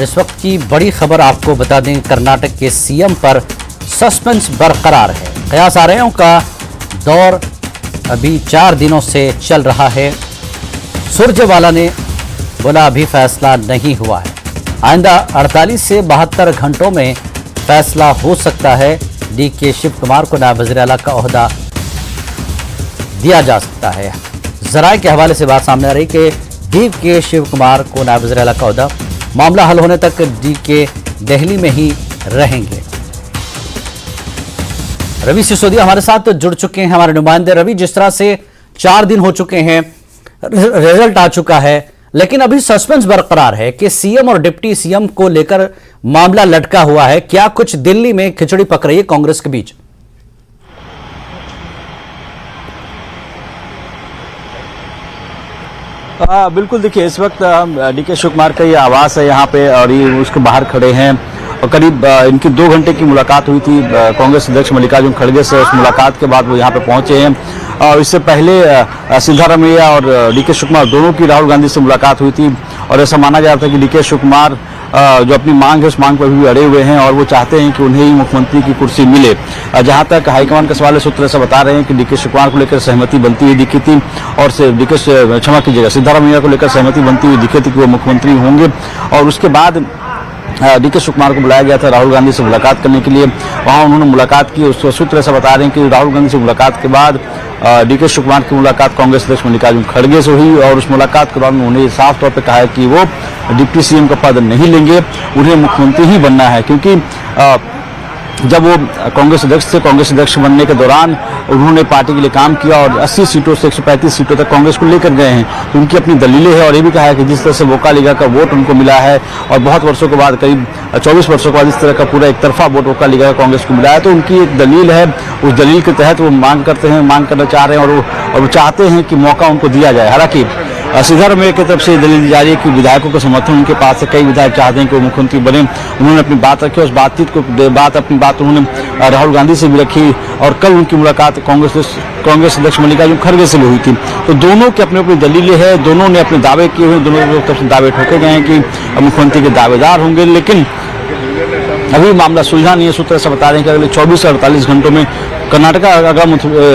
इस वक्त की बड़ी खबर आपको बता दें, कर्नाटक के सीएम पर सस्पेंस बरकरार है। कयास आरओ का दौर अभी 4 दिनों से चल रहा है। सुरजेवाला ने बोला अभी फैसला नहीं हुआ है, आइंदा 48 से 72 घंटों में फैसला हो सकता है। डीके शिव कुमार को नायब वज़ीर आला का ओहदा दिया जा सकता है। जराये के हवाले से बात सामने आ रही कि डीके शिव कुमार को नायब वज़ीर आला का ओहदा, मामला हल होने तक डीके दिल्ली में ही रहेंगे। रवि सिसोदिया हमारे साथ जुड़ चुके हैं, हमारे नुमाइंदे। रवि, जिस तरह से 4 दिन हो चुके हैं, रिजल्ट आ चुका है, लेकिन अभी सस्पेंस बरकरार है कि सीएम और डिप्टी सीएम को लेकर मामला लटका हुआ है। क्या कुछ दिल्ली में खिचड़ी पक रही है कांग्रेस के बीच? बिल्कुल, देखिए इस वक्त डीके शिव कुमार का ये आवास है यहाँ पे और ये उसके बाहर खड़े हैं और करीब इनकी 2 घंटे की मुलाकात हुई थी कांग्रेस अध्यक्ष मल्लिकार्जुन खड़गे से। उस मुलाकात के बाद वो यहाँ पे पहुंचे हैं और इससे पहले सिद्धारमैया और डीके शिव कुमार दोनों की राहुल गांधी से मुलाकात हुई थी और ऐसा माना जा रहा था कि डीके शिव कुमार जो अपनी मांग है उस मांग पर भी अड़े हुए हैं और वो चाहते हैं कि उन्हें ही मुख्यमंत्री की कुर्सी मिले। जहां तक हाईकमान का सवाल है, सूत्र ऐसा बता रहे हैं कि डीके शिव कुमार को लेकर सहमति बनती हुई दिखी थी और क्षमा कीजिएगा, सिद्धारमैया को लेकर सहमति बनती हुई दिखी थी कि वो मुख्यमंत्री होंगे। और उसके बाद डीके शिव कुमार को बुलाया गया था राहुल गांधी से मुलाकात करने के लिए। वहां उन्होंने मुलाकात की। उस सूत्र ऐसा बता रहे हैं कि राहुल गांधी से मुलाकात के बाद डीके शिव कुमार की मुलाकात कांग्रेस अध्यक्ष मल्लिकार्जुन खड़गे से हुई और उस मुलाकात के दौरान उन्होंने साफ तौर पर कहा है कि वो डिप्टी सीएम का पद नहीं लेंगे, उन्हें मुख्यमंत्री ही बनना है। क्योंकि जब वो कांग्रेस अध्यक्ष थे, कांग्रेस अध्यक्ष बनने के दौरान उन्होंने पार्टी के लिए काम किया और 80 सीटों से 135 सीटों तक कांग्रेस को लेकर गए हैं। तो उनकी अपनी दलीलें हैं और ये भी कहा है कि जिस तरह से वोकालिगा का वोट उनको मिला है और बहुत वर्षों के बाद, करीब 24 वर्षों के बाद इस तरह का पूरा एक तरफा वोट वोकालिगा का कांग्रेस को मिला है, तो उनकी एक दलील है। उस दलील के तहत वो मांग करना चाह रहे हैं और वो चाहते हैं कि मौका उनको दिया जाए। हालांकि सिद्धारमैया की तरफ से दलील दी जा रही है कि विधायकों का समर्थन उनके पास है, कई विधायक चाहते हैं कि वो मुख्यमंत्री बने। उन्होंने अपनी बात रखी, उस अपनी बात उन्होंने राहुल गांधी से भी रखी और कल उनकी मुलाकात कांग्रेस अध्यक्ष मल्लिकार्जुन खड़गे से भी हुई थी। तो दोनों की अपनी अपनी दलीलें हैं, दोनों ने अपने दावे किए हुए, दोनों की तरफ से दावे ठोके गए हैं कि मुख्यमंत्री के दावेदार होंगे, लेकिन अभी मामला सुलझा नहीं है। सूत्र ऐसा बता रहे हैं कि अगले 24 से 48 घंटों में कर्नाटक का अगला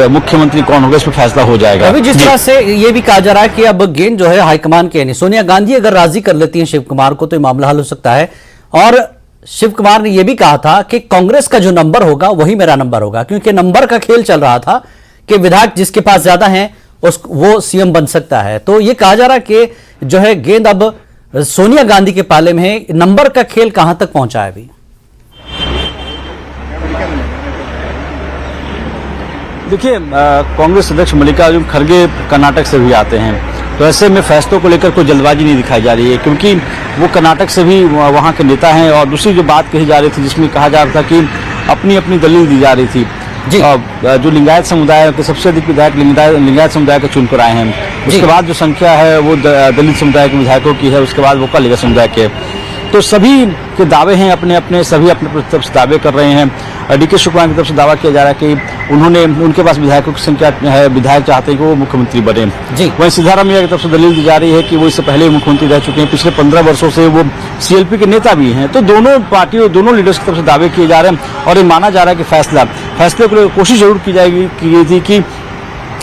मुख्यमंत्री कौन होगा इस पर फैसला हो जाएगा। अभी जिस तरह से ये भी कहा जा रहा है कि अब गेंद जो है हाईकमान के नहीं, सोनिया गांधी अगर राजी कर लेती हैं शिव कुमार को तो ये मामला हल हो सकता है। और शिव कुमार ने यह भी कहा था कि कांग्रेस का जो नंबर होगा वही मेरा नंबर होगा, क्योंकि नंबर का खेल चल रहा था कि विधायक जिसके पास ज्यादा हैं वो सीएम बन सकता है। तो ये कहा जा रहा है कि जो है गेंद अब सोनिया गांधी के पाले में है। नंबर का खेल कहां तक पहुंचा है अभी? देखिए, कांग्रेस अध्यक्ष मल्लिकार्जुन खड़गे कर्नाटक से भी आते हैं, तो ऐसे में फैसलों को लेकर कोई जल्दबाजी नहीं दिखाई जा रही है, क्योंकि वो कर्नाटक से भी वहां के नेता हैं। और दूसरी जो बात कही जा रही थी जिसमें कहा जा रहा था कि अपनी अपनी दलील दी जा रही थी जी। जो लिंगायत समुदाय के सबसे अधिक विधायक लिंगायत समुदाय के चुनकर आए हैं, उसके बाद जो संख्या है वो दलित समुदाय के विधायकों की है, उसके बाद वोकालिगा समुदाय के। तो सभी के दावे हैं अपने अपने, सभी अपने तरफ से दावे कर रहे हैं। डीके शिव कुमार की तरफ से दावा किया जा रहा है कि उनके पास विधायकों की संख्या है, विधायक चाहते हैं कि वो मुख्यमंत्री बने। वहीं सिद्धारमैया की तरफ से दलील दी जा रही है कि वो इससे पहले मुख्यमंत्री रह चुके हैं, पिछले 15 वर्षों से वो सीएलपी के नेता भी हैं। तो दोनों पार्टियों, दोनों लीडर्स की तरफ से दावे किए जा रहे हैं और ये माना जा रहा है कि फैसले को लेकर कोशिश जरूर की गई थी कि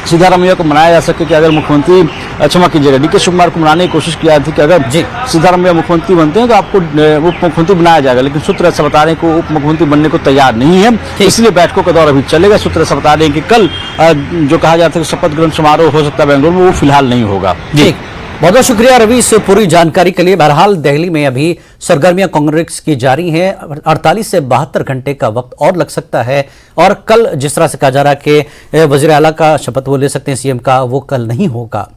सिद्धारमैया को मनाया जा सके कि अगर मुख्यमंत्री, क्षमा कीजिएगा, डीके शिव कुमार को मनाने की कोशिश किया थी कि अगर सिद्धारमैया मुख्यमंत्री बनते हैं तो आपको उप मुख्यमंत्री बनाया जाएगा। लेकिन सूत्र ऐसा बता रहे हैं कि उप मुख्यमंत्री बनने को तैयार नहीं है, इसलिए बैठकों का दौर अभी चलेगा। सूत्र ऐसा बता रहे हैं कि कल जो कहा जाता है कि शपथ ग्रहण समारोह हो सकता है बेंगलुरु में, वो फिलहाल नहीं होगा। बहुत बहुत शुक्रिया रवि इस पूरी जानकारी के लिए। बहरहाल दिल्ली में अभी सरगर्मियां कांग्रेस की जारी हैं, 48 से 72 घंटे का वक्त और लग सकता है। और कल जिस तरह से कहा जा रहा है कि वजीर आला का शपथ वो ले सकते हैं सीएम का, वो कल नहीं होगा।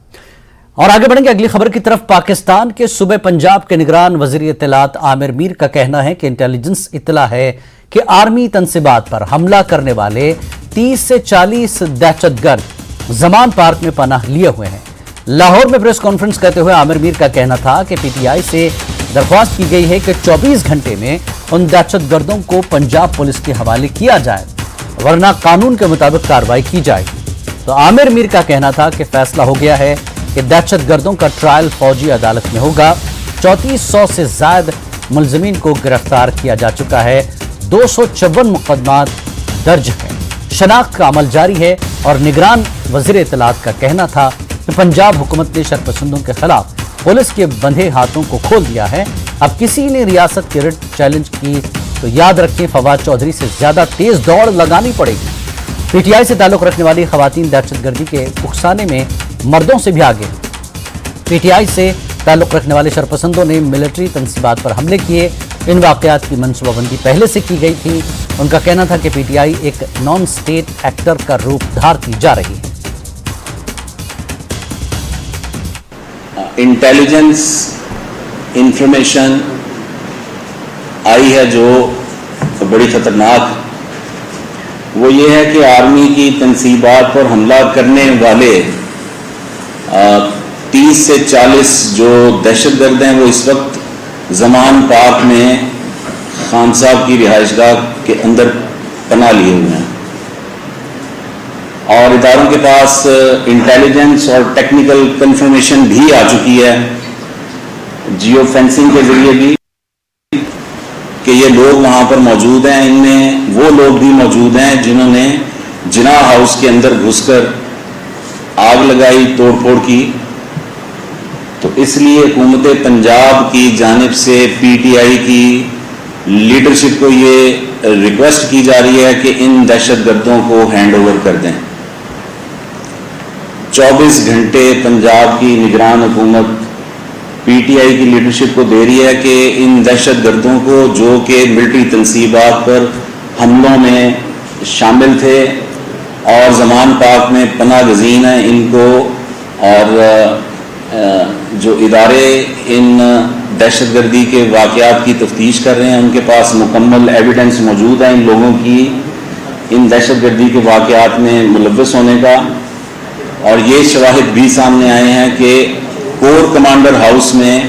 और आगे बढ़ेंगे अगली खबर की तरफ। पाकिस्तान के सूबे पंजाब के निगरान वजीर इत्तलात आमिर मीर का कहना है कि इंटेलिजेंस इत्तला है कि आर्मी तनसीबात पर हमला करने वाले 30 से 40 दहशतगर्द जमान पार्क में पनाह लिए हुए हैं। लाहौर में प्रेस कॉन्फ्रेंस करते हुए आमिर मीर का कहना था कि पीटीआई से दरख्वास्त की गई है कि 24 घंटे में उन दहशतगर्दों को पंजाब पुलिस के हवाले किया जाए, वरना कानून के मुताबिक कार्रवाई की जाएगी। तो आमिर मीर का कहना था कि फैसला हो गया है कि दहशतगर्दों का ट्रायल फौजी अदालत में होगा। 3400 से ज्यादा मुलजमीन को गिरफ्तार किया जा चुका है। 254 मुकदमा दर्ज है। शनाख्त का अमल जारी है और निगरान वजीर इत्तलात का कहना था कि पंजाब हुकूमत ने शरपसंदों के खिलाफ पुलिस के बंधे हाथों को खोल दिया है। अब किसी ने रियासत की रिट चैलेंज की तो याद रखें फवाद चौधरी से ज्यादा तेज दौड़ लगानी पड़ेगी। पीटीआई से ताल्लुक रखने वाली खवातीन दहशतगर्दी के उकसाने में मर्दों से भी आगे। पीटीआई से ताल्लुक रखने वाले शरपसंदों ने मिलिट्री तंसीबात पर हमले किए। इन वाकयात की मनसूबाबंदी पहले से की गई थी। उनका कहना था कि पीटीआई एक नॉन स्टेट एक्टर का रूप धारती जा रही है। इंटेलिजेंस इंफॉर्मेशन आई है जो बड़ी खतरनाक, वो ये है कि आर्मी की तंसीबात पर हमला करने वाले 30 से 40 जो दहशतगर्द हैं वो इस वक्त ज़मान पार्क में खान साहब की रिहाइशगाह के अंदर पनाह लिए हुए हैं और इदारों के पास इंटेलिजेंस और टेक्निकल कंफर्मेशन भी आ चुकी है जियो फेंसिंग के जरिए भी कि ये लोग वहां पर मौजूद हैं। इनमें वो लोग भी मौजूद हैं जिन्होंने जिन्ना हाउस के अंदर घुसकर आग लगाई, तोड़फोड़ की। तो इसलिए हुकूमत पंजाब की जानिब से पीटीआई की लीडरशिप को ये रिक्वेस्ट की जा रही है कि इन दहशतगर्दों को हैंड ओवर कर दें। 24 घंटे पंजाब की निगरान हुकूमत पीटीआई की लीडरशिप को दे रही है कि इन दहशतगर्दों को जो कि मिलिट्री तंसीबात पर हमलों में शामिल थे और ज़मान पाक में पनाह गज़ीन हैं, इनको और जो इदारे इन दहशतगर्दी के वाक़यात की तफ्तीश कर रहे हैं उनके पास मुकम्मल एविडेंस मौजूद है इन लोगों की इन दहशतगर्दी के वाक़यात में मुलव्वस होने का। और ये शवाहिद भी सामने आए हैं कि कोर कमांडर हाउस में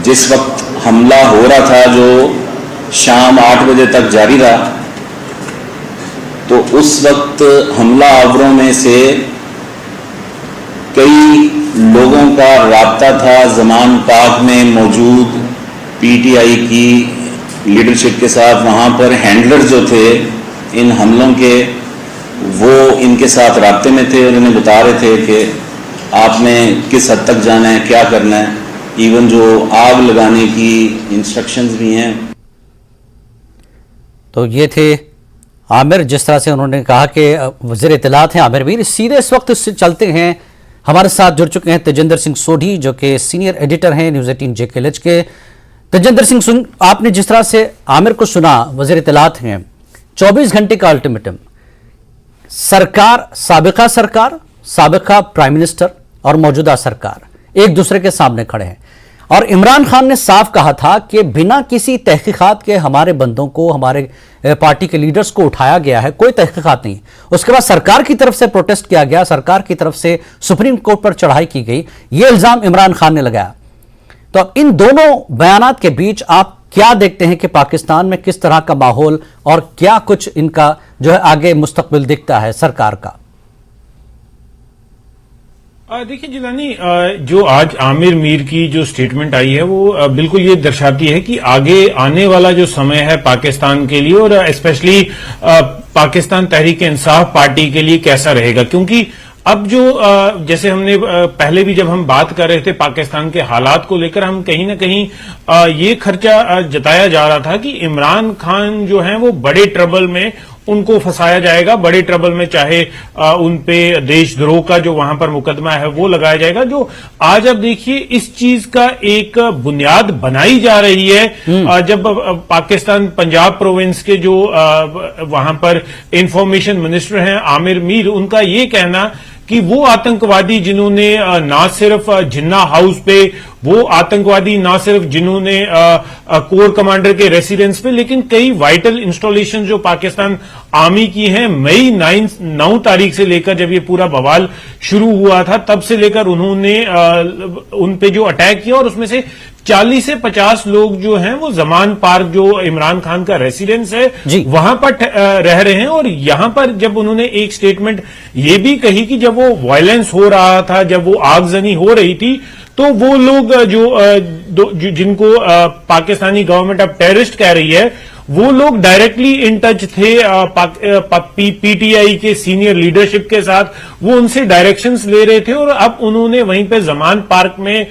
जिस वक्त हमला हो रहा था जो शाम 8 बजे तक जारी रहा, तो उस वक्त हमला आवरों में से कई लोगों का राब्ता था ज़मान पाक में मौजूद पीटीआई की लीडरशिप के साथ। वहाँ पर हैंडलर जो थे इन हमलों के वो इनके साथ राब्ते में थे और इन्हें बता रहे थे कि आपने किस हद तक जाना है, क्या करना है। इवन जो आग लगाने की इंस्ट्रक्शंस भी हैं। तो ये थे आमिर, जिस तरह से उन्होंने कहा कि वज़ीर इत्तलात हैं आमिर मीर। सीधे इस वक्त से चलते हैं, हमारे साथ जुड़ चुके हैं तेजिंदर सिंह सोढ़ी जो कि सीनियर एडिटर हैं न्यूज़ 18 JKLH के। तेजिंदर सिंह, आपने जिस तरह से आमिर को सुना, वज़ीर इत्तलात हैं, 24 घंटे का अल्टीमेटम, सरकार, साबिका प्राइम मिनिस्टर और मौजूदा सरकार एक दूसरे के सामने खड़े हैं और इमरान खान ने साफ कहा था कि बिना किसी तहकीकात के हमारे बंदों को, हमारे पार्टी के लीडर्स को उठाया गया है, कोई तहकीकात नहीं। उसके बाद सरकार की तरफ से प्रोटेस्ट किया गया, सरकार की तरफ से सुप्रीम कोर्ट पर चढ़ाई की गई, यह इल्जाम इमरान खान ने लगाया। तो अब इन दोनों बयानात के बीच आप क्या देखते हैं कि पाकिस्तान में किस तरह का माहौल और क्या कुछ इनका जो है आगे मुस्तकबिल दिखता है सरकार का? देखिए जिलानी, जो आज आमिर मीर की जो स्टेटमेंट आई है वो बिल्कुल ये दर्शाती है कि आगे आने वाला जो समय है पाकिस्तान के लिए और स्पेशली पाकिस्तान तहरीक इंसाफ पार्टी के लिए कैसा रहेगा। क्योंकि अब जो जैसे हमने पहले भी जब हम बात कर रहे थे पाकिस्तान के हालात को लेकर, हम कहीं ना कहीं ये खर्चा जताया जा रहा था कि इमरान खान जो हैं वो बड़े ट्रबल में, उनको फंसाया जाएगा बड़े ट्रबल में, चाहे उन पे देशद्रोह का जो वहां पर मुकदमा है वो लगाया जाएगा। जो आज अब देखिए इस चीज का एक बुनियाद बनाई जा रही है जब पाकिस्तान पंजाब प्रोविंस के जो वहां पर इंफॉर्मेशन मिनिस्टर हैं आमिर मीर, उनका ये कहना कि वो आतंकवादी जिन्होंने ना सिर्फ जिन्ना हाउस पे, वो आतंकवादी ना सिर्फ जिन्होंने कोर कमांडर के रेसिडेंस पे, लेकिन कई वाइटल इंस्टॉलेशन जो पाकिस्तान आर्मी की हैं, मई 9 तारीख से लेकर जब ये पूरा बवाल शुरू हुआ था तब से लेकर उन्होंने उन पे जो अटैक किया और उसमें से 40 से 50 लोग जो हैं वो ज़मान पार्क जो इमरान खान का रेसिडेंस है वहां पर रह रहे हैं। और यहां पर जब उन्होंने एक स्टेटमेंट ये भी कही कि जब वो वायलेंस हो रहा था, जब वो आगजनी हो रही थी, तो वो लोग जिनको पाकिस्तानी गवर्नमेंट अब टेररिस्ट कह रही है, वो लोग डायरेक्टली इन टच थे पीटीआई के सीनियर लीडरशिप के साथ। वो उनसे डायरेक्शंस ले रहे थे और अब उन्होंने वहीं पे जमान पार्क में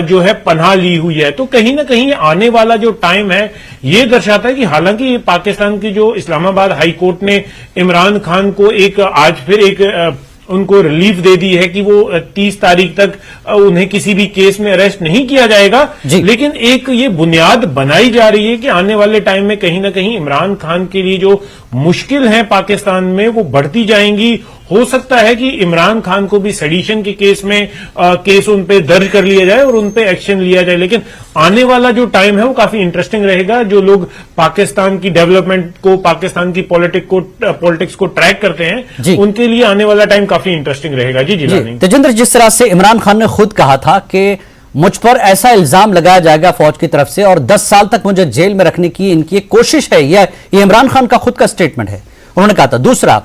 जो है पनाह ली हुई है। तो कहीं ना कहीं आने वाला जो टाइम है ये दर्शाता है कि हालांकि पाकिस्तान की जो इस्लामाबाद हाई कोर्ट ने इमरान खान को आज फिर एक उनको रिलीफ दे दी है कि वो 30 तारीख तक उन्हें किसी भी केस में अरेस्ट नहीं किया जाएगा, लेकिन एक ये बुनियाद बनाई जा रही है कि आने वाले टाइम में कहीं ना कहीं इमरान खान के लिए जो मुश्किल है पाकिस्तान में वो बढ़ती जाएंगी। हो सकता है कि इमरान खान को भी सेडिशन के केस में केस उन पे दर्ज कर लिया जाए और उन पे एक्शन लिया जाए, लेकिन आने वाला जो टाइम है वो काफी इंटरेस्टिंग रहेगा। जो लोग पाकिस्तान की डेवलपमेंट को, पाकिस्तान की पॉलिटिक्स को ट्रैक करते हैं, उनके लिए आने वाला टाइम काफी इंटरेस्टिंग रहेगा। जी जिलानी। तेजिंदर, जिस तरह से इमरान खान ने खुद कहा था कि मुझ पर ऐसा इल्जाम लगाया जाएगा फौज की तरफ से और 10 साल तक मुझे जेल में रखने की इनकी एक कोशिश है, ये इमरान खान का खुद का स्टेटमेंट है, उन्होंने कहा था। दूसरा,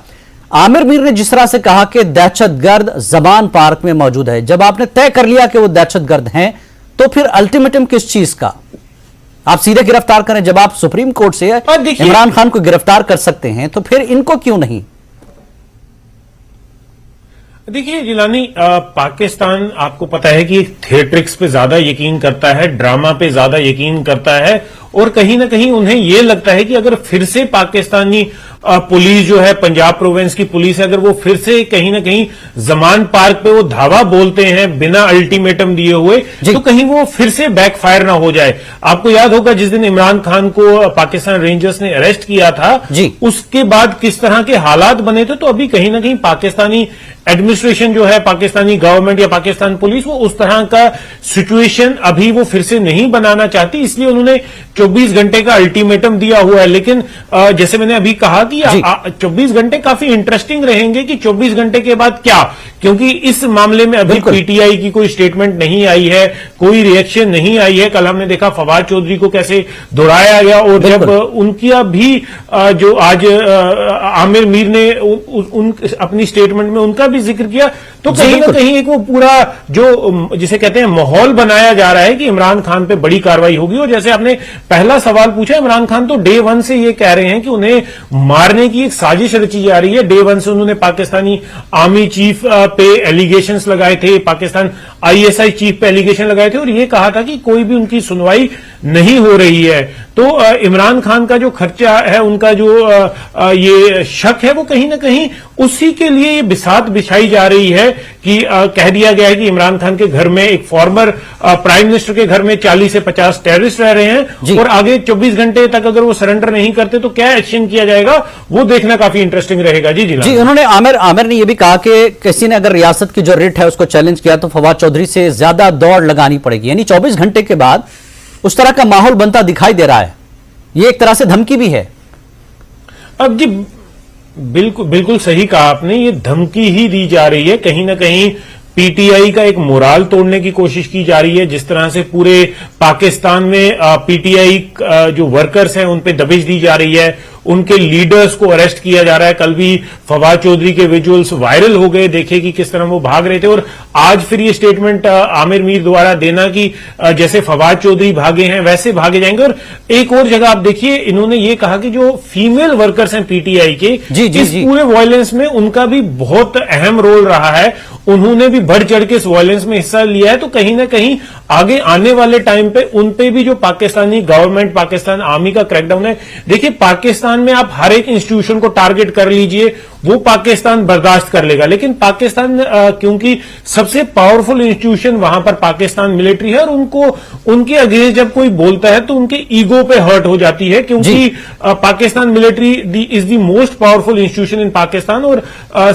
आमिर मीर ने जिस तरह से कहा कि दहशतगर्द जमान पार्क में मौजूद है, जब आपने तय कर लिया कि वो दहशतगर्द हैं तो फिर अल्टीमेटम किस चीज का? आप सीधे गिरफ्तार करें, जब आप सुप्रीम कोर्ट से इमरान खान को गिरफ्तार कर सकते हैं तो फिर इनको क्यों नहीं? देखिए जिलानी, पाकिस्तान आपको पता है कि थिएट्रिक्स पे ज्यादा यकीन करता है, ड्रामा पे ज्यादा यकीन करता है और कहीं ना कहीं उन्हें यह लगता है कि अगर फिर से पाकिस्तानी पुलिस जो है, पंजाब प्रोविंस की पुलिस है, अगर वो फिर से कहीं ना कहीं जमान पार्क पे वो धावा बोलते हैं बिना अल्टीमेटम दिए हुए, तो कहीं वो फिर से बैकफायर ना हो जाए। आपको याद होगा जिस दिन इमरान खान को पाकिस्तान रेंजर्स ने अरेस्ट किया था, उसके बाद किस तरह के हालात बने थे। तो अभी कहीं ना कहीं पाकिस्तानी एडमिनिस्ट्रेशन जो है, पाकिस्तानी गवर्नमेंट या पाकिस्तान पुलिस, वो उस तरह का सिचुएशन अभी वो फिर से नहीं बनाना चाहती, इसलिए उन्होंने 24 घंटे का अल्टीमेटम दिया हुआ है। लेकिन जैसे मैंने अभी कहा कि 24 घंटे काफी इंटरेस्टिंग रहेंगे कि 24 घंटे के बाद क्या, क्योंकि इस मामले में अभी पीटीआई की कोई स्टेटमेंट नहीं आई है, कोई रिएक्शन नहीं आई है। कल हमने देखा फवाद चौधरी को कैसे दोहराया गया और जब उनकी भी जो आज आमिर मीर ने अपनी स्टेटमेंट में उनका भी जिक्र किया, तो कहीं ना कहीं एक वो पूरा जो जिसे कहते हैं माहौल बनाया जा रहा है कि इमरान खान पे बड़ी कार्रवाई होगी। और जैसे आपने पहला सवाल पूछा, इमरान खान तो डे 1 से ये कह रहे हैं कि उन्हें मारने की एक साजिश रची जा रही है। डे 1 से उन्होंने पाकिस्तानी आर्मी चीफ पे एलिगेशंस लगाए थे, पाकिस्तान आईएसआई चीफ पे एलिगेशन लगाए थे और ये कहा था कि कोई भी उनकी सुनवाई नहीं हो रही है। तो इमरान खान का जो खर्चा है, उनका जो ये शक है, वो कहीं ना कहीं उसी के लिए ये बिसात बिछाई जा रही है कि कह दिया गया है कि इमरान खान के घर में, एक फॉर्मर प्राइम मिनिस्टर के घर में 40 से 50 टेररिस्ट रह रहे हैं और आगे 24 घंटे तक अगर वो सरेंडर नहीं करते तो क्या एक्शन किया जाएगा, वो देखना काफी इंटरेस्टिंग रहेगा। जी उन्होंने आमिर ने यह भी कहा कि किसी ने अगर रियासत की जो रिट है उसको चैलेंज किया तो फवाद चौधरी से ज्यादा दौड़ लगानी पड़ेगी, यानी 24 घंटे के बाद उस तरह का माहौल बनता दिखाई दे रहा है। ये एक तरह से धमकी भी है। अब जी बिल्कुल सही कहा आपने, ये धमकी ही दी जा रही है। कहीं ना कहीं पीटीआई का एक मोराल तोड़ने की कोशिश की जा रही है। जिस तरह से पूरे पाकिस्तान में पीटीआई जो वर्कर्स हैं उन पे दबिश दी जा रही है, उनके लीडर्स को अरेस्ट किया जा रहा है। कल भी फवाद चौधरी के विजुअल्स वायरल हो गए, देखे कि किस तरह वो भाग रहे थे और आज फिर ये स्टेटमेंट आमिर मीर द्वारा देना कि जैसे फवाद चौधरी भागे हैं वैसे भागे जाएंगे। और एक और जगह आप देखिए, इन्होंने ये कहा कि जो फीमेल वर्कर्स हैं पीटीआई के, इस पूरे वायलेंस में उनका भी बहुत अहम रोल रहा है, उन्होंने भी बढ़ चढ़ के इस वायलेंस में हिस्सा लिया है। तो कहीं ना कहीं आगे आने वाले टाइम पे उन पे भी जो पाकिस्तानी गवर्नमेंट, पाकिस्तान आर्मी का क्रैकडाउन है। देखिए पाकिस्तान में आप हर एक इंस्टीट्यूशन को टारगेट कर लीजिए, वो पाकिस्तान बर्दाश्त कर लेगा, लेकिन पाकिस्तान क्योंकि सबसे पावरफुल इंस्टीट्यूशन वहां पर पाकिस्तान मिलिट्री है और उनको उनके अगेंस्ट जब कोई बोलता है तो उनके ईगो पे हर्ट हो जाती है, क्योंकि Pakistan military is the most powerful institution इन पाकिस्तान और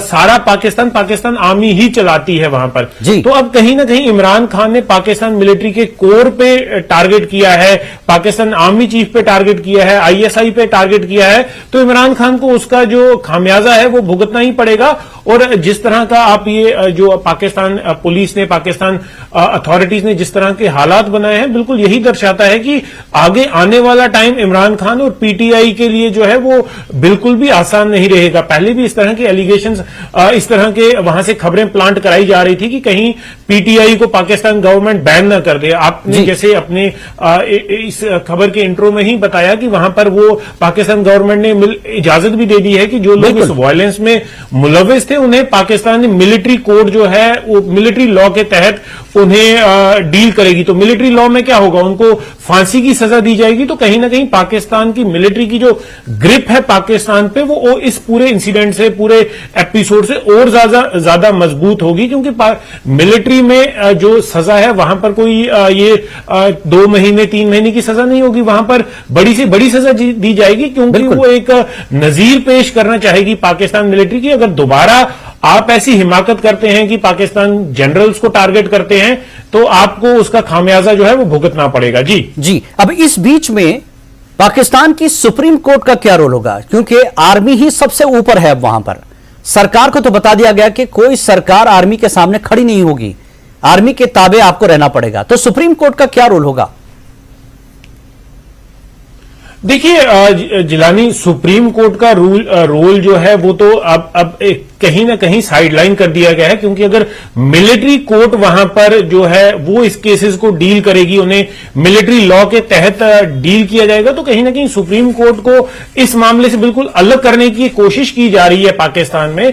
सारा पाकिस्तान आर्मी ही चलाती है वहां पर। तो अब कहीं ना कहीं इमरान खान ने पाकिस्तान मिलिट्री के कोर पे टारगेट किया है, पाकिस्तान आर्मी चीफ पे टारगेट किया है, आईएसआई पे टारगेट किया किया है तो इमरान खान को उसका जो खामियाजा है वो भुगतना ही पड़ेगा। और जिस तरह का आप ये जो पाकिस्तान पुलिस ने, पाकिस्तान अथॉरिटीज ने जिस तरह के हालात बनाए हैं, बिल्कुल यही दर्शाता है कि आगे आने वाला टाइम इमरान खान और पीटीआई के लिए जो है वो बिल्कुल भी आसान नहीं रहेगा। पहले भी इस तरह के एलिगेशंस, इस तरह के वहां से खबरें प्लांट कराई जा रही थी कि कहीं पीटीआई को पाकिस्तान गवर्नमेंट बैन ना कर दे। आपने जैसे अपने इस खबर के इंट्रो में ही बताया कि वहां पर वो पाकिस्तान गवर्नमेंट ने इजाजत भी दे दी है कि जो लोग इस वायलेंस में मुलविस थे उन्हें पाकिस्तानी मिलिट्री कोड जो है वो मिलिट्री लॉ के तहत उन्हें डील करेगी। तो मिलिट्री लॉ में क्या होगा, उनको फांसी की सजा दी जाएगी। तो कहीं ना कहीं पाकिस्तान की मिलिट्री की जो ग्रिप है पाकिस्तान पे वो इस पूरे इंसिडेंट से, पूरे एपिसोड से और ज्यादा मजबूत होगी, क्योंकि मिलिट्री में जो सजा है वहां पर कोई ये 2 महीने 3 महीने की सजा नहीं होगी, वहां पर बड़ी से बड़ी सजा दी जाएगी, क्योंकि वो एक नजीर पेश करना चाहेगी पाकिस्तान मिलिट्री की। अगर दोबारा आप ऐसी हिमाकत करते हैं कि पाकिस्तान जनरल्स को टारगेट करते हैं तो आपको उसका खामियाजा जो है वो भुगतना पड़ेगा। जी। अब इस बीच में पाकिस्तान की सुप्रीम कोर्ट का क्या रोल होगा, क्योंकि आर्मी ही सबसे ऊपर है अब वहां पर। सरकार को तो बता दिया गया कि कोई सरकार आर्मी के सामने खड़ी नहीं होगी, आर्मी के ताबे आपको रहना पड़ेगा। तो सुप्रीम कोर्ट का क्या रोल होगा? देखिए जिलानी, सुप्रीम कोर्ट का रोल जो है वो तो अब कहीं ना कहीं साइडलाइन कर दिया गया है, क्योंकि अगर मिलिट्री कोर्ट वहां पर जो है वो इस केसेस को डील करेगी, उन्हें मिलिट्री लॉ के तहत डील किया जाएगा, तो कहीं ना कहीं सुप्रीम कोर्ट को इस मामले से बिल्कुल अलग करने की कोशिश की जा रही है पाकिस्तान में।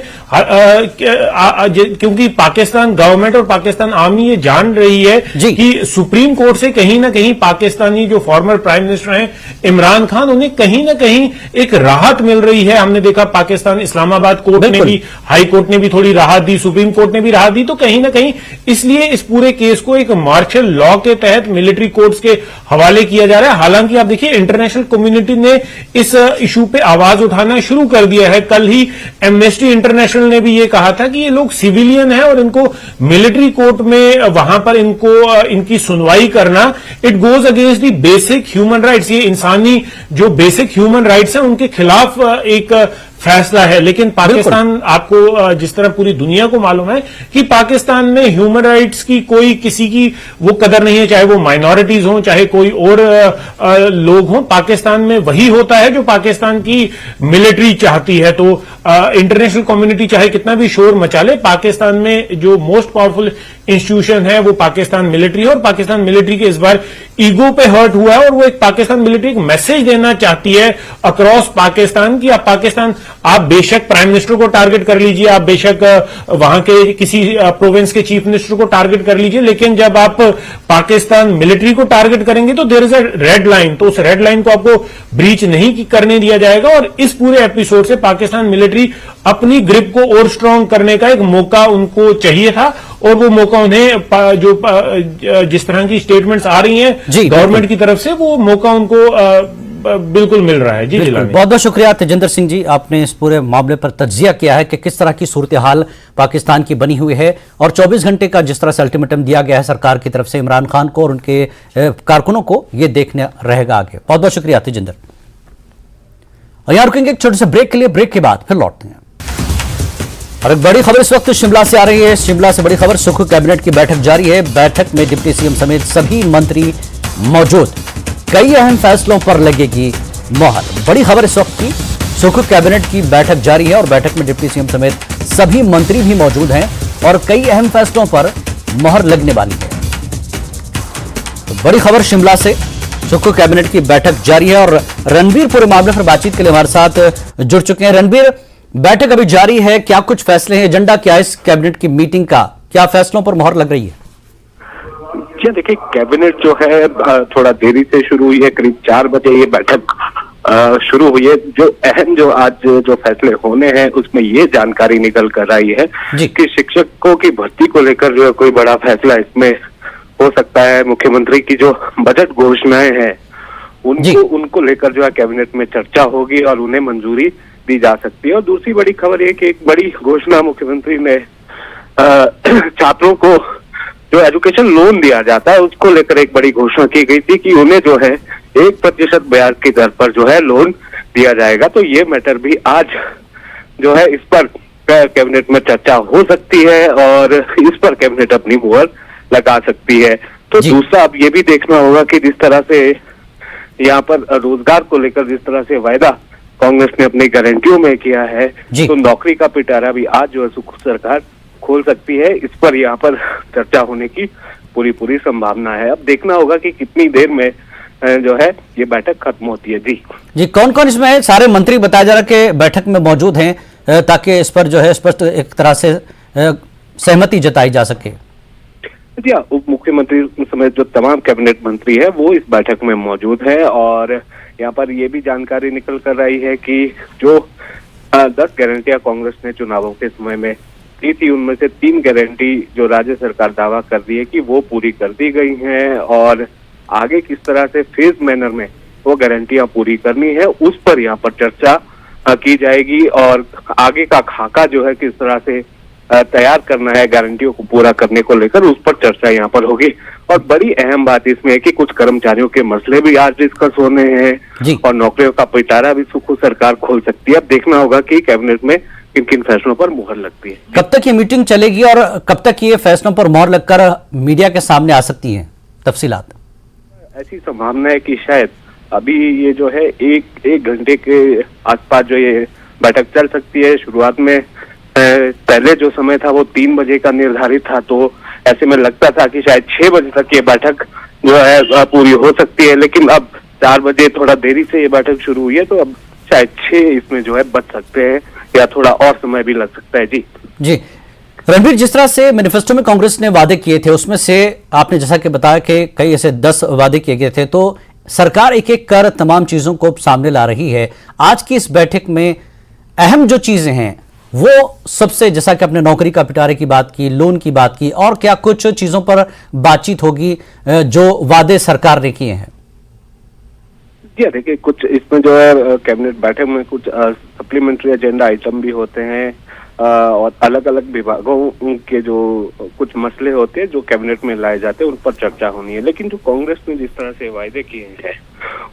क्योंकि पाकिस्तान गवर्नमेंट और पाकिस्तान आर्मी ये जान रही है कि सुप्रीम कोर्ट से कहीं ना कहीं पाकिस्तानी जो फॉर्मर प्राइम मिनिस्टर हैं इमरान खान, उन्हें कहीं ना कहीं एक राहत मिल रही है। हमने देखा पाकिस्तान इस्लामाबाद कोर्ट ने भी, हाई कोर्ट ने भी थोड़ी राहत दी, सुप्रीम कोर्ट ने भी राहत दी। तो कहीं ना कहीं इसलिए इस पूरे केस को एक मार्शल लॉ के तहत मिलिट्री कोर्ट्स के हवाले किया जा रहा है। हालांकि आप देखिए इंटरनेशनल कम्युनिटी ने इस इशू पे आवाज उठाना शुरू कर दिया है। कल ही एमनेस्टी इंटरनेशनल ने भी ये कहा था कि ये लोग सिविलियन है और इनको मिलिट्री कोर्ट में वहां पर इनकी सुनवाई करना, it goes against the basic human rights. ये इंसानी जो बेसिक ह्यूमन राइट्स हैं उनके खिलाफ एक फैसला है। लेकिन पाकिस्तान, आपको जिस तरह पूरी दुनिया को मालूम है कि पाकिस्तान में ह्यूमन राइट्स की कोई किसी की वो कदर नहीं है, चाहे वो माइनॉरिटीज हों, चाहे कोई और लोग हों। पाकिस्तान में वही होता है जो पाकिस्तान की मिलिट्री चाहती है। तो इंटरनेशनल कम्युनिटी चाहे कितना भी शोर मचा ले, पाकिस्तान में जो मोस्ट पावरफुल इंस्टीट्यूशन है वो पाकिस्तान मिलिट्री है। और पाकिस्तान मिलिट्री के इस बार ईगो पे हर्ट हुआ है और वो एक पाकिस्तान मिलिट्री एक मैसेज देना चाहती है अक्रॉस पाकिस्तान की आप बेशक प्राइम मिनिस्टर को टारगेट कर लीजिए, आप बेशक वहां के किसी प्रोविंस के चीफ मिनिस्टर को टारगेट कर लीजिए, लेकिन जब आप पाकिस्तान मिलिट्री को टारगेट करेंगे तो there is a red line. तो उस रेड लाइन को आपको ब्रीच नहीं करने दिया जाएगा। और इस पूरे एपिसोड से पाकिस्तान मिलिट्री अपनी ग्रिप को और स्ट्रांग करने का एक मौका उनको चाहिए था, और वो मौका उन्हें जो जिस तरह की स्टेटमेंट्स आ रही हैं गवर्नमेंट की तरफ से, वो मौका उनको बिल्कुल मिल रहा है। जी बहुत बहुत शुक्रिया तेजिंदर सिंह जी, आपने इस पूरे मामले पर तज्जिया किया है कि किस तरह की सूरत हाल पाकिस्तान की बनी हुई है, और 24 घंटे का जिस तरह से अल्टीमेटम दिया गया है सरकार की तरफ से इमरान खान को और उनके कारकुनों को, यह देखना रहेगा आगे। बहुत बहुत शुक्रिया तेजिंदर। और यहां रुकेंगे एक छोटे से ब्रेक के लिए, ब्रेक के बाद फिर लौटते हैं। और एक बड़ी खबर इस वक्त शिमला से आ रही है। शिमला से बड़ी खबर, सुख कैबिनेट की बैठक जारी है। बैठक में डिप्टी सीएम समेत सभी मंत्री मौजूद, कई अहम फैसलों पर लगेगी मोहर। बड़ी खबर इस वक्त की, सुख कैबिनेट की बैठक जारी है और बैठक में डिप्टी सीएम समेत सभी मंत्री भी मौजूद हैं और कई अहम फैसलों पर मोहर लगने वाली है। तो बड़ी खबर शिमला से, सुख कैबिनेट की बैठक जारी है और रणबीर पूरे मामले पर बातचीत के लिए हमारे साथ जुड़ चुके हैं। रणबीर, बैठक अभी जारी है, क्या कुछ फैसले हैं, एजेंडा क्या है इस कैबिनेट की मीटिंग का, क्या फैसलों पर मोहर लग रही है? जी देखिए, कैबिनेट जो है थोड़ा देरी से शुरू हुई है, करीब 4 बजे ये बैठक शुरू हुई है। जो अहम जो आज जो फैसले होने हैं उसमें ये जानकारी निकल कर आई है कि शिक्षकों की भर्ती को लेकर जो कोई बड़ा फैसला इसमें हो सकता है। मुख्यमंत्री की जो बजट घोषणाएं हैं उनको लेकर जो है कैबिनेट में चर्चा होगी और उन्हें मंजूरी दी जा सकती है। और दूसरी बड़ी खबर ये कि एक बड़ी घोषणा मुख्यमंत्री ने छात्रों को जो एजुकेशन लोन दिया जाता है उसको लेकर एक बड़ी घोषणा की गई थी कि उन्हें जो है 1% ब्याज की दर पर जो है लोन दिया जाएगा। तो ये मैटर भी आज जो है इस पर कैबिनेट में चर्चा हो सकती है और इस पर कैबिनेट अपनी मुहर लगा सकती है। तो जी। दूसरा अब ये भी देखना होगा कि जिस तरह से यहाँ पर रोजगार को लेकर जिस तरह से वायदा कांग्रेस ने अपनी गारंटियों में किया है, जी। तो नौकरी का पिटारा भी आज जो है सरकार खोल सकती है। इस पर यहाँ पर चर्चा होने की पूरी संभावना है। अब देखना होगा कि कितनी देर में जो है ये बैठक खत्म होती है। जी कौन कौन इसमें है? सारे मंत्री बताया जा रहा है कि बैठक में मौजूद हैं, ताकि इस पर जो है स्पष्ट एक तरह से सहमति जताई जा सके। जी हाँ, उप मुख्यमंत्री समेत जो तमाम कैबिनेट मंत्री है वो इस बैठक में मौजूद है और यहाँ पर ये भी जानकारी निकल कर रही है कि जो 10 गारंटियां कांग्रेस ने चुनावों के समय में दी थी, उनमें से 3 गारंटी जो राज्य सरकार दावा कर रही है कि वो पूरी कर दी गई हैं और आगे किस तरह से फेज मैनर में वो गारंटियां पूरी करनी है उस पर यहाँ पर चर्चा की जाएगी और आगे का खाका जो है किस तरह से तैयार करना है गारंटियों को पूरा करने को लेकर, उस पर चर्चा यहाँ पर होगी। और बड़ी अहम बात इसमें है कि कुछ कर्मचारियों के मसले भी आज डिस्कस होने हैं और नौकरियों का पिटारा भी सुखू सरकार खोल सकती है। अब देखना होगा कि कैबिनेट में किन किन फैसलों पर मुहर लगती है। कब तक ये मीटिंग चलेगी और कब तक ये फैसलों पर मुहर लगकर मीडिया के सामने आ सकती है? तफसीलात ऐसी संभावना है कि शायद अभी ये जो है एक घंटे के आसपास जो ये बैठक चल सकती है। शुरुआत में पहले जो समय था वो 3 बजे का निर्धारित था, तो ऐसे में लगता था कि शायद 6 बजे तक ये बैठक जो है पूरी हो सकती है, लेकिन अब 4 बजे थोड़ा देरी से ये बैठक शुरू हुई है, तो अब शायद 6 इसमें जो है बच सकते हैं या थोड़ा और समय भी लग सकता है। जी रणबीर, जिस तरह से मैनिफेस्टो में कांग्रेस ने वादे किए थे उसमें से आपने जैसा कि बताया कि कई ऐसे 10 वादे किए गए थे, तो सरकार एक एक कर तमाम चीजों को सामने ला रही है। आज की इस बैठक में अहम जो चीजें हैं वो सबसे, जैसा कि आपने नौकरी का पिटारे की बात की, लोन की बात की, और क्या कुछ चीजों पर बातचीत होगी जो वादे सरकार ने किए हैं? जी देखिए, कुछ इसमें जो है कैबिनेट बैठक में कुछ सप्लीमेंट्री एजेंडा आइटम भी होते हैं और अलग अलग विभागों के जो कुछ मसले होते हैं जो कैबिनेट में लाए जाते हैं उन पर चर्चा होनी है। लेकिन जो कांग्रेस ने जिस तरह से वायदे किए हैं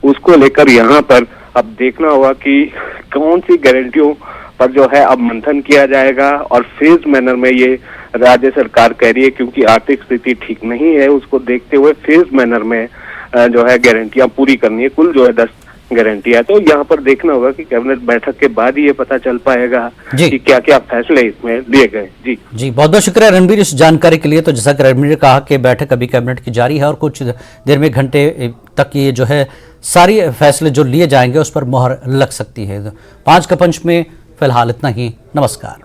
उसको लेकर यहाँ पर अब देखना होगा कि कौन सी गारंटियों पर जो है अब मंथन किया जाएगा और फेज मैनर में ये राज्य सरकार कह रही है, क्योंकि आर्थिक स्थिति ठीक नहीं है, उसको देखते हुए फेज मैनर में जो है गारंटियां पूरी करनी है। कुल जो है 10 गारंटियां, तो यहाँ पर देखना होगा कि कैबिनेट बैठक के बाद ही ये पता चल पाएगा कि क्या क्या फैसले इसमें लिए गए। जी बहुत बहुत शुक्रिया रणबीर इस जानकारी के लिए। तो जैसा कि रणबीर ने कहा कि बैठक अभी कैबिनेट की जारी है और कुछ देर में घंटे तक ये जो है सारी फैसले जो लिए जाएंगे उस पर मुहर लग सकती है। 5 का पंच में फिलहाल इतना ही। नमस्कार।